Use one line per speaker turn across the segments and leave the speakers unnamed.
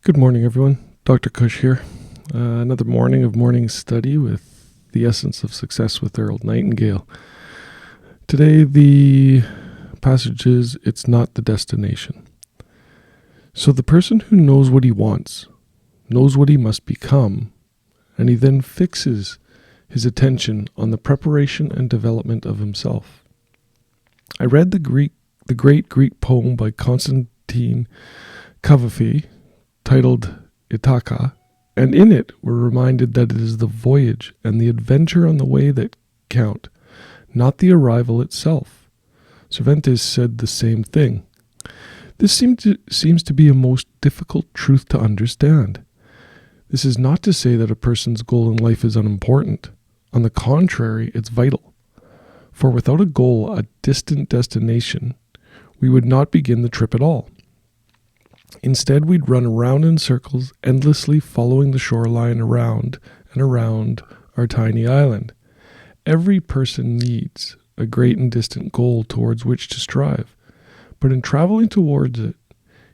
Good morning, everyone. Dr. Kush here. Another morning of morning study with the essence of success with Earl Nightingale. Today, the passage is, it's not the destination. So the person who knows what he wants, knows what he must become, and he then fixes his attention on the preparation and development of himself. I read the great Greek poem by Constantine Cavafy, titled Ithaca, and in it we're reminded that it is the voyage and the adventure on the way that count, not the arrival itself. Cervantes said the same thing. This seems to be a most difficult truth to understand. This is not to say that a person's goal in life is unimportant. On the contrary, it's vital. For without a goal, a distant destination, we would not begin the trip at all. Instead, we'd run around in circles, endlessly following the shoreline around and around our tiny island. Every person needs a great and distant goal towards which to strive, but in traveling towards it,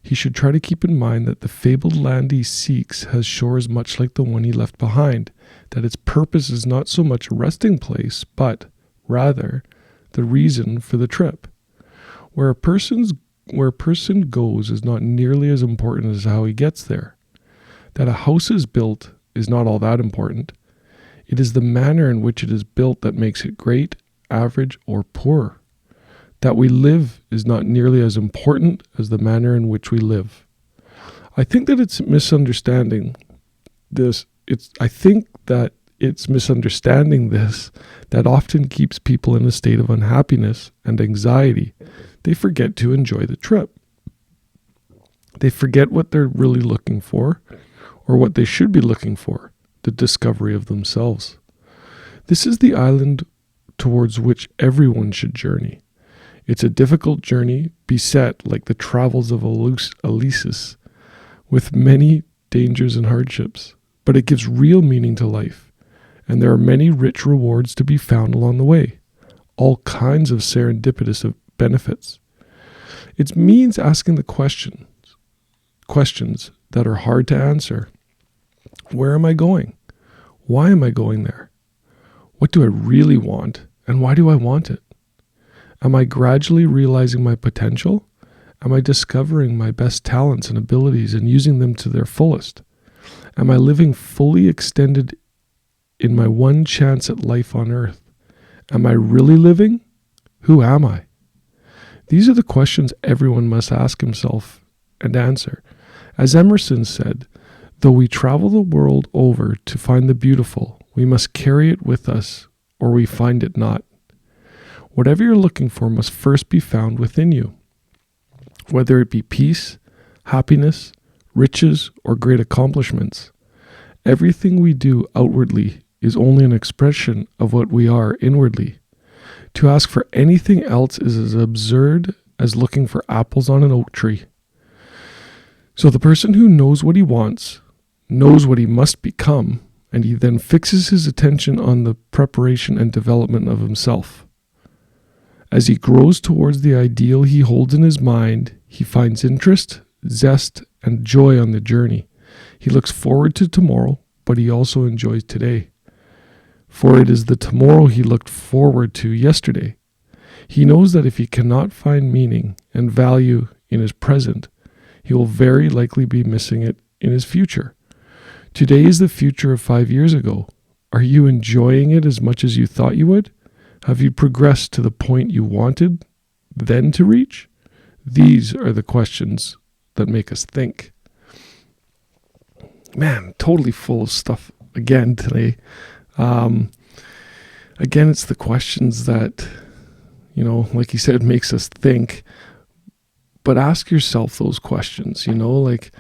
he should try to keep in mind that the fabled land he seeks has shores much like the one he left behind, that its purpose is not so much a resting place, but, rather, the reason for the trip. Where a person goes is not nearly as important as how he gets there. That a house is built is not all that important. It is the manner in which it is built that makes it great, average, or poor. That we live is not nearly as important as the manner in which we live. I think that it's misunderstanding this that often keeps people in a state of unhappiness and anxiety. They forget to enjoy the trip. They forget what they're really looking for, or what they should be looking for, the discovery of themselves. This is the island towards which everyone should journey. It's a difficult journey, beset like the travels of Ulysses, with many dangers and hardships, but it gives real meaning to life, and there are many rich rewards to be found along the way, all kinds of serendipitous benefits. It means asking the questions that are hard to answer. Where am I going? Why am I going there? What do I really want, and why do I want it? Am I gradually realizing my potential? Am I discovering my best talents and abilities and using them to their fullest? Am I living fully extended in my one chance at life on earth? Am I really living? Who am I? These are the questions everyone must ask himself and answer. As Emerson said, though we travel the world over to find the beautiful, we must carry it with us, or we find it not. Whatever you're looking for must first be found within you. Whether it be peace, happiness, riches, or great accomplishments, everything we do outwardly is only an expression of what we are inwardly. To ask for anything else is as absurd as looking for apples on an oak tree. So the person who knows what he wants, knows what he must become, and he then fixes his attention on the preparation and development of himself. As he grows towards the ideal he holds in his mind, he finds interest, zest, and joy on the journey. He looks forward to tomorrow, but he also enjoys today. For it is the tomorrow he looked forward to yesterday. He knows that if he cannot find meaning and value in his present, he will very likely be missing it in his future. Today is the future of 5 years ago. Are you enjoying it as much as you thought you would? Have you progressed to the point you wanted then to reach? These are the questions that make us think. Man, totally full of stuff again today. Again, it's the questions that, like he said, makes us think. But ask yourself those questions, like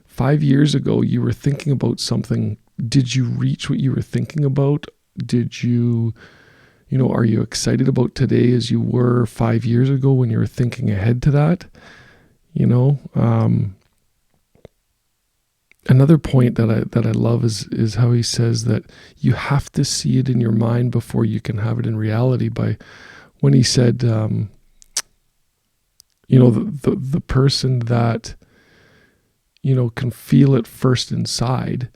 5 years ago, you were thinking about something. Did you reach what you were thinking about? Did you, are you excited about today as you were 5 years ago when you were thinking ahead to that? Another point that I love is how he says that you have to see it in your mind before you can have it in reality. By when he said, the person that can feel it first inside,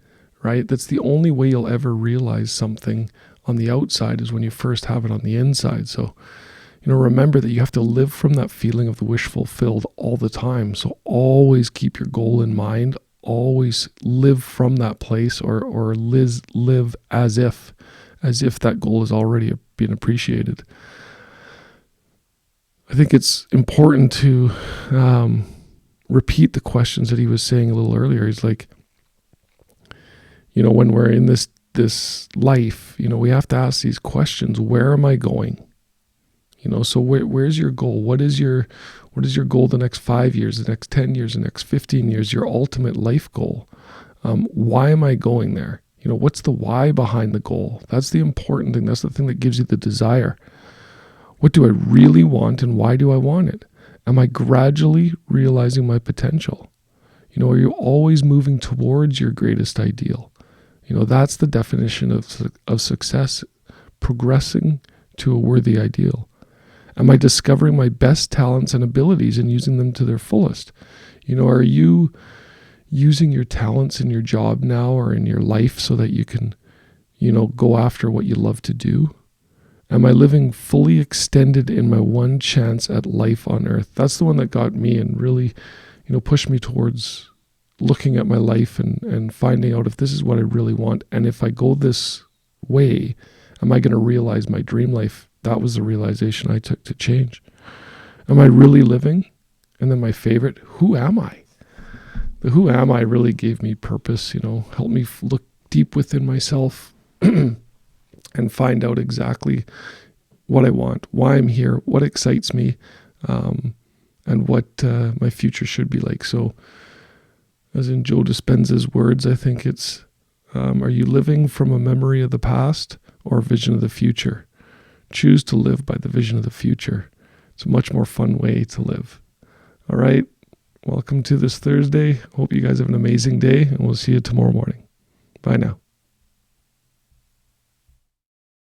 right? That's the only way you'll ever realize something on the outside, is when you first have it on the inside. So, remember that you have to live from that feeling of the wish fulfilled all the time. So always keep your goal in mind. Always live from that place, or live as if that goal is already being appreciated. I think it's important to repeat the questions that he was saying a little earlier. He's like, when we're in this life, we have to ask these questions. Where am I going? So where's your goal? What is your goal the next 5 years, the next 10 years, the next 15 years, your ultimate life goal? Why am I going there? What's the why behind the goal? That's the important thing. That's the thing that gives you the desire. What do I really want, and why do I want it? Am I gradually realizing my potential? Are you always moving towards your greatest ideal? That's the definition of success, progressing to a worthy ideal. Am I discovering my best talents and abilities and using them to their fullest? Are you using your talents in your job now or in your life so that you can, go after what you love to do? Am I living fully extended in my one chance at life on earth? That's the one that got me and really, pushed me towards looking at my life and finding out if this is what I really want. And if I go this way, am I going to realize my dream life? That was the realization I took to change. Am I really living? And then my favorite, who am I? The who am I really gave me purpose, helped me look deep within myself and find out exactly what I want, why I'm here, what excites me, and what my future should be like. So, as in Joe Dispenza's words, I think it's, are you living from a memory of the past or a vision of the future? Choose to live by the vision of the future. It's a much more fun way to live. All right. Welcome to this Thursday. Hope you guys have an amazing day, and we'll see you tomorrow morning. Bye now.